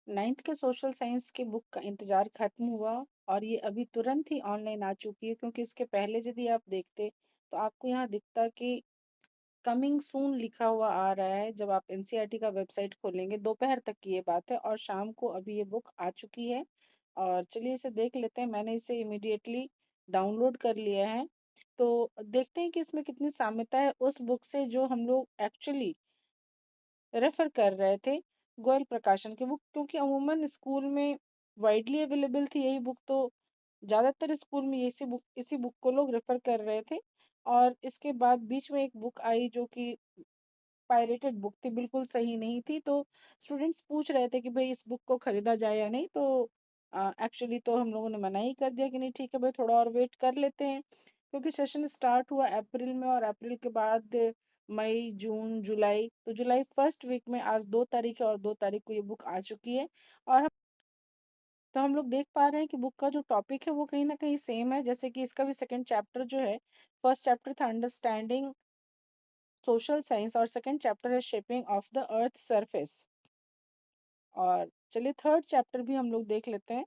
9th के social science की book का इंतज़ार ख़त्म हुआ और ये अभी तुरंत ही ऑनलाइन आ चुकी है, क्योंकि इसके पहले यदि आप देखते तो आपको यहाँ दिखता कि कमिंग सून लिखा हुआ आ रहा है। जब आप एनसीईआरटी का वेबसाइट खोलेंगे, दोपहर तक की ये बात है और शाम को अभी ये बुक आ चुकी है। और चलिए इसे देख लेते हैं। मैंने इसे इमीडिएटली डाउनलोड कर लिया है। तो देखते हैं कि इसमें कितनी साम्यता है उस बुक से जो हम लोग एक्चुअली रेफर कर रहे थे, गोयल प्रकाशन की बुक, क्योंकि अमूमन स्कूल में वाइडली अवेलेबल थी यही बुक। तो ज़्यादातर स्कूल में इसी बुक को लोग रेफर कर रहे थे। और इसके बाद बीच में एक बुक आई जो कि पायरेटेड बुक थी, बिल्कुल सही नहीं थी। तो स्टूडेंट्स पूछ रहे थे कि भाई इस बुक को खरीदा जाए या नहीं। तो एक्चुअली तो हम लोगों ने मना ही कर दिया कि नहीं, ठीक है भाई, थोड़ा और वेट कर लेते हैं, क्योंकि सेशन स्टार्ट हुआ अप्रैल में और अप्रैल के बाद मई, जून, जुलाई। तो जुलाई फर्स्ट वीक में आज 2 तारीख है और 2 तारीख को ये बुक आ चुकी है। और हम लोग देख पा रहे हैं कि बुक का जो टॉपिक है वो कहीं ना कहीं सेम है। जैसे कि इसका भी सेकंड चैप्टर जो है, फर्स्ट चैप्टर था अंडरस्टैंडिंग सोशल साइंस और सेकंड चैप्टर है shaping of the earth surface. और चलिए थर्ड चैप्टर भी हम लोग देख लेते हैं।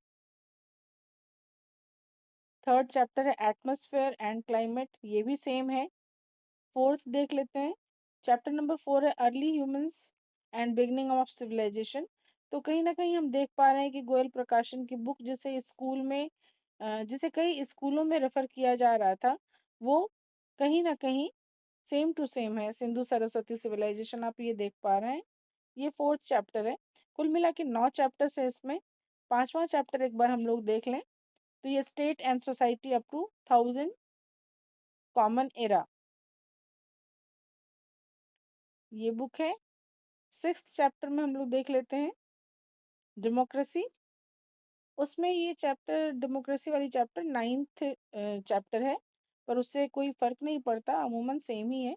थर्ड चैप्टर है एटमॉस्फेयर एंड क्लाइमेट, ये भी सेम है। फोर्थ देख लेते हैं। चैप्टर नंबर 4 है early humans and beginning of civilisation. तो कहीं ना कहीं हम देख पा रहे हैं कि गोयल प्रकाशन की बुक जिसे कई स्कूलों में रेफर किया जा रहा था, वो कहीं ना कहीं सेम टू सेम है। सिंधु सरस्वती सिविलाइजेशन आप ये देख पा रहे हैं, ये फोर्थ चैप्टर है। कुल मिला के 9 चैप्टर्स है इसमें। पांचवा चैप्टर एक बार हम लोग देख लें तो ये state and society up to 1000 common era, ये बुक है। सिक्स्थ चैप्टर में हम लोग देख लेते हैं डेमोक्रेसी। उसमें ये चैप्टर, डेमोक्रेसी वाली चैप्टर 9th चैप्टर है, पर उससे कोई फर्क नहीं पड़ता, अमूमन सेम ही है।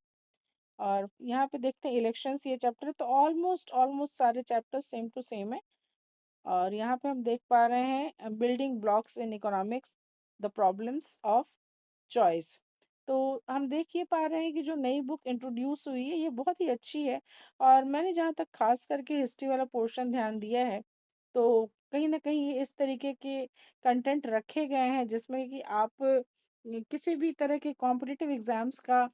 और यहाँ पे देखते हैं इलेक्शंस, ये चैप्टर है। तो ऑलमोस्ट ऑलमोस्ट सारे चैप्टर सेम टू सेम है। और यहाँ पे हम देख पा रहे हैं building blocks in economics, the problems of choice. तो हम देख ये पा रहे हैं कि जो नई बुक इंट्रोड्यूस हुई है ये बहुत ही अच्छी है। और मैंने जहाँ तक खास करके हिस्ट्री वाला पोर्शन ध्यान दिया है, तो कहीं ना कहीं ये इस तरीके के कंटेंट रखे गए हैं जिसमें कि आप किसी भी तरह के कॉम्पिटिटिव एग्जाम्स का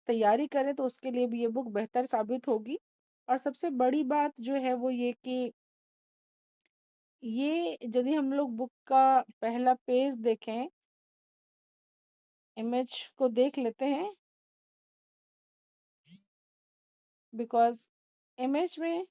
तैयारी करें तो उसके लिए भी ये बुक बेहतर साबित होगी। और सबसे बड़ी बात जो है वो ये कि ये यदि हम लोग बुक का पहला पेज देखें, इमेज को देख लेते हैं, बिकॉज इमेज में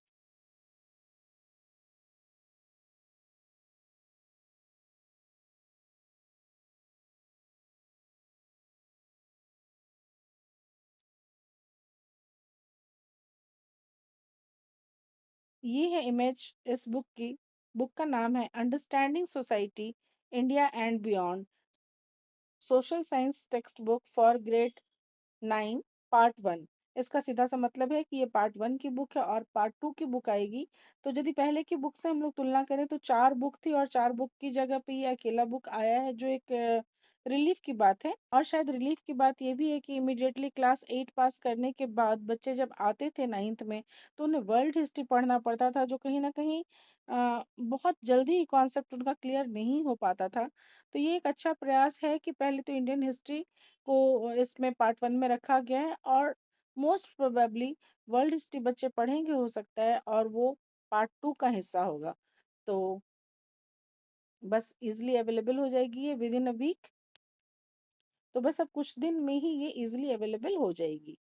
ये है इमेज इस बुक की। बुक का नाम है understanding society India and beyond, social science text book for grade 9 part 1। इसका सीधा सा मतलब है कि ये पार्ट 1 की बुक है और पार्ट 2 की बुक आएगी। तो यदि पहले की बुक से हम लोग तुलना करें तो 4 बुक थी और 4 बुक की जगह पे ये अकेला बुक आया है, जो एक रिलीफ की बात है। और शायद रिलीफ की बात ये भी है कि इमिडिएटली क्लास 8 पास करने के बाद बच्चे जब आते थे 9th में, तो उन्हें वर्ल्ड हिस्ट्री पढ़ना पड़ता था, जो कहीं ना कहीं बहुत जल्दी ही कॉन्सेप्ट उनका क्लियर नहीं हो पाता था। तो ये एक अच्छा प्रयास है कि पहले तो इंडियन हिस्ट्री को इसमें पार्ट 1 में रखा गया है और मोस्ट प्रोबेबली वर्ल्ड हिस्ट्री बच्चे पढ़ेंगे हो सकता है और वो पार्ट 2 का हिस्सा होगा। तो बस इजीली अवेलेबल हो जाएगी ये विद इन अ वीक। तो बस अब कुछ दिन में ही ये इजीली अवेलेबल हो जाएगी।